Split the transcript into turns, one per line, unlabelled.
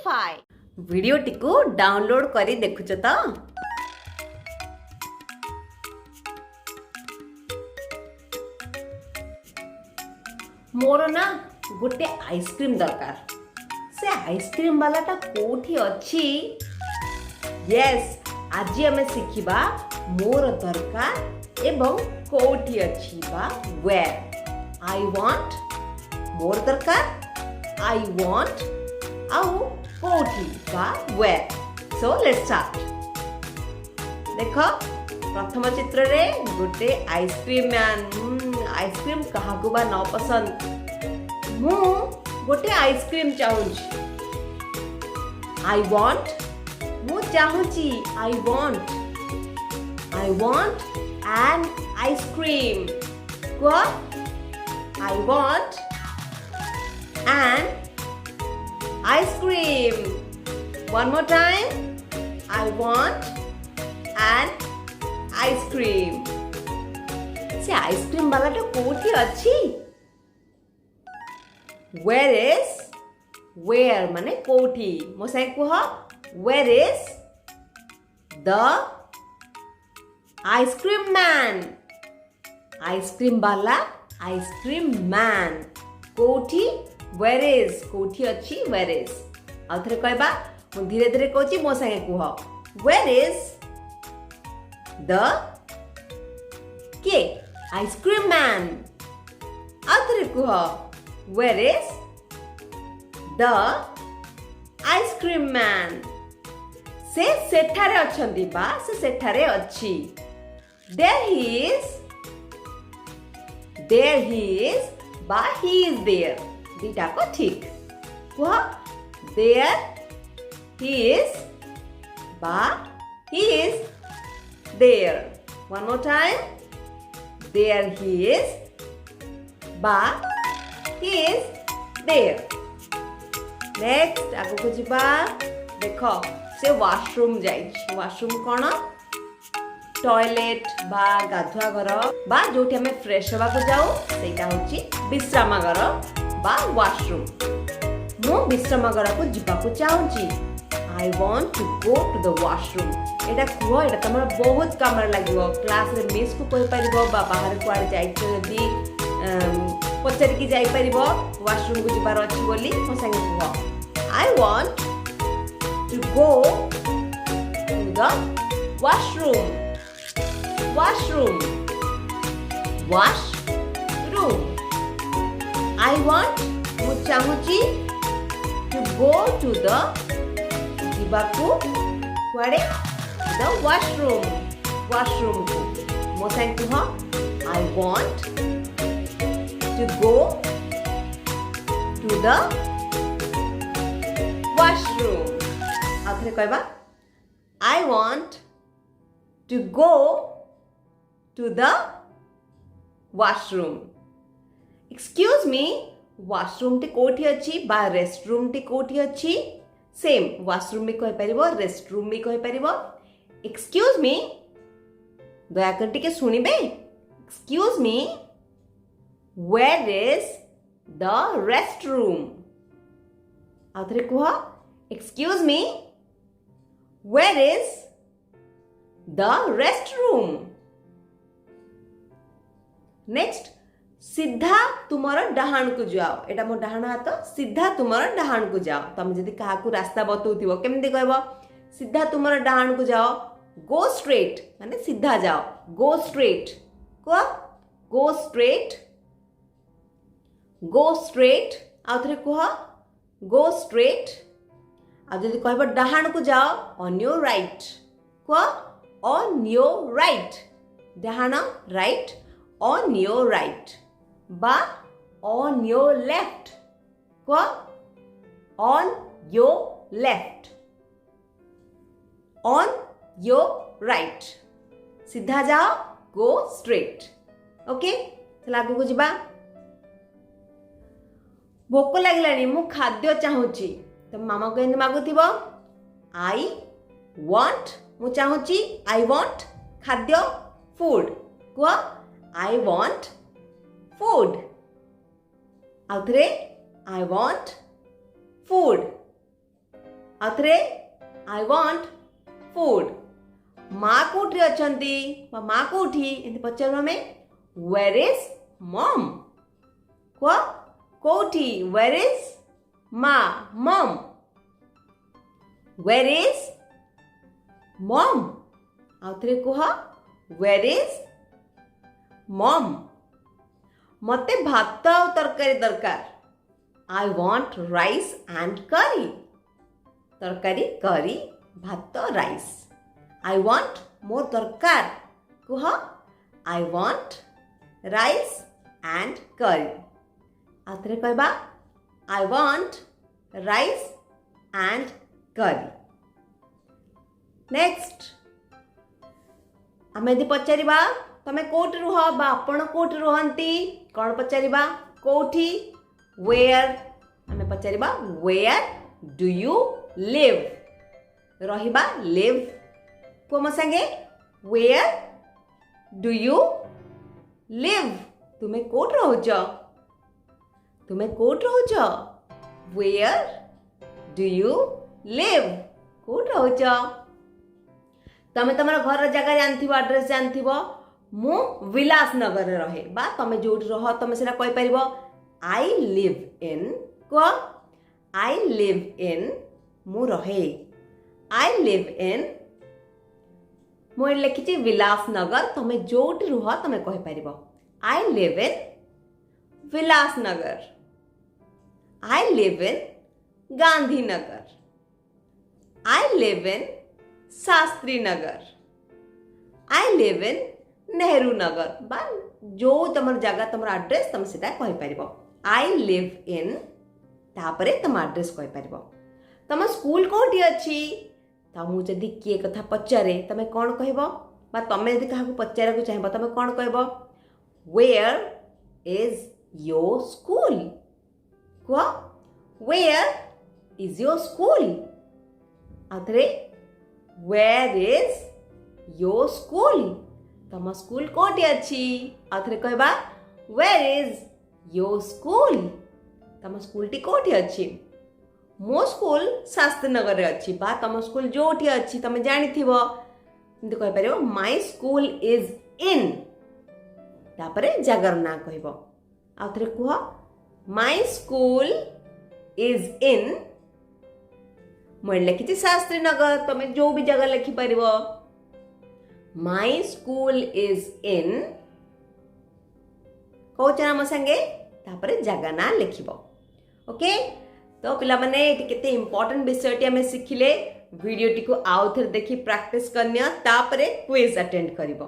Wifi video टिकु download करी देखुछ तो मोर ना गोटे आइसक्रीम दरकार से आइसक्रीम वालाटा कोठी अछि यस आज आम शिखिबा मोर दरकार एवं कोठी अछि बा वेयर आई वांट मोर दरकार आई वांट आउ कोठी बा वेयर सो लेट्स स्टार्ट देखो प्रथम चित्र रे गोटे आइसक्रीम मैन आइसक्रीम काहाकू बा न पसंद मु गोटे आइसक्रीम चाहूची आई वांट मु चाहूची आई वांट एन आइसक्रीम को I want an ice cream one more time I want an ice cream से आइसक्रीम वाला तो कोठी अछि वेयर इज वेयर माने कोठी मो से कुह where is the ice cream man ice cream वाला आइसक्रीम मैन कोठी वेयर इज कोठी अछि वेयर इज आ थरे कहबा मु धीरे धीरे कहूची मो संगे कुह वेयर इज द के आइसक्रीम मैन आथरे कुह where is the ice cream man से सेठारे अछंती बा से सेठारे अछि देयर ही इज बा ही इज देयर दीटा को ठीक कुह देयर ही इज बा he is there one more time there he is ba he is there next आगो को जिबा देखो से वॉशरूम जाई वॉशरूम कोन टॉयलेट बा गाधुआ घर बा जोठी हमें फ्रेश होबा को जाऊ सेटा होची विश्रामागार बा वॉशरूम मो विश्रामागार को जिबा को चाहूची I want to go to the washroom एटा कुह एटा तमरा बहुत काम लागिवो क्लास रे मिस को कहि परिबो बा बाहर को आड़ जाई जदी पचर की जाई परिबो वॉशरूम को जिबार अछि बोली मो संगे कुह I want to go to the washroom I want मु चाहूची to go to the जिबाकू कुआडे द वॉशरूम को मो संग कुह I want to go to the washroom आथरे कहबा I want to go to the washroom excuse me washroom टी कोठी अछि बा रेस्टरूम टी कोठी अछि सेम वॉशरूम भी कहि परिबो रेस्टरूम भी कहि परिबो एक्सक्यूज मी दया कर टिके सुनिबे excuse me where is the restroom आथरे कुह excuse me where is the restroom next सीधा तुमर डाहाण को जाओ एटा मो डाहाण हाथ सीधा तुमर डाहाण को जाओ तुम जदि काहा को रास्ता बतौथिबो केमति कहबो सीधा तुमर डाहाण को जाओ गो स्ट्रेट माने सीधा जाओ गो स्ट्रेट को गो स्ट्रेट आथरे कुह गो स्ट्रेट आ जदि कहबो डाहाण को जाओ ऑन योर राइट को ऑन योर राइट डाहाण राइट ऑन योर राइट बा on your left को on your left on your right सीधा जाओ go straight ओके चला आगु को जिबा भोक लागिलानी मु खाद्य चाहूची तो मामा को एंद मागुथिबो आई वांट मु चाहूची आई वांट खाद्य फूड को I want food. आउथरे I want food. आउ थे आई वांट फूड माँ कोठी अछंती माँ कोठी एंती पचारू हमें वेयर इज मॉम कोठी वेयर इज माँ मॉम वेयर इज मॉम आउ थे कह वेयर इज मॉम मते भात आ तरकारी दरकार आई वांट राइस एंड करी तरकारी करी भात राइस आई वांट मोर दरकार कह आई वांट राइस एंड करी आउे कहबा आई वांट राइस एंड करी नेक्स्ट आमे यदि पचारिबा तमे कोठी रुह बा आपण कोठी रुहंती कौन पचारिबा कोठी वेयर आमे पचारिबा वेयर डू यू लिव रहिबा लिव को म संगे वेयर डू यू लिव तुमे कोठ रहुच वेयर डू यू लिव कोठ रहुच तमे तमर घर जगह जानथिबो एड्रेस जानथिबो मु विलास नगर रहे बा तमे जोट रह तमे सेना कहि परिबो आई लिव इन को आई लिव इन मु रहे आई लिव इन मु लिखिछि विलास नगर तमे जोट रुह तमे कहि परिबो I live in Vilas Nagar I live in Gandhi Nagar I live in Shastri Nagar I live in Nehru Nagar बा जो तुम जगह तुम एड्रेस तुम सीधा कहि परिबो आई लिव इन तापरे तुम एड्रेस कहि परिबो तुम स्कूल कोठी अछि तमु जदि किए कथा पचारे तमे कोन कहबो बा तमे जदि काहा को पचारे को चाहबो तमे कोन कहबो वेयर इज योर स्कूल को वेयर इज योर स्कूल आथरे वेयर इज योर स्कूल तम स्कूल कोठी अछि आथरे कहबा वेयर इज योर स्कूल तम स्कूल टी कोठी अछि मो स्कूल शास्त्री नगर रे अछि बा तम स्कूल जोठी अछि तमे जानिथिबो किंतु कहि परिबो माय स्कूल इज इन तापरे जगर ना कहबो आथरे कुह माय स्कूल इज इन मैं लिखी शास्त्री नगर तमे जो भी जगह लिखि परिबो माय स्कूल इज इन कौच नाम संगे तापरे जगह ना लिखिबो ओके तो पिला माने एटी केते इंपोर्टेंट विषयटी हमें सिखिले वीडियोटी को आउ थे देखि प्रैक्टिस करनिया तापरे क्विज अटेंड करिबो।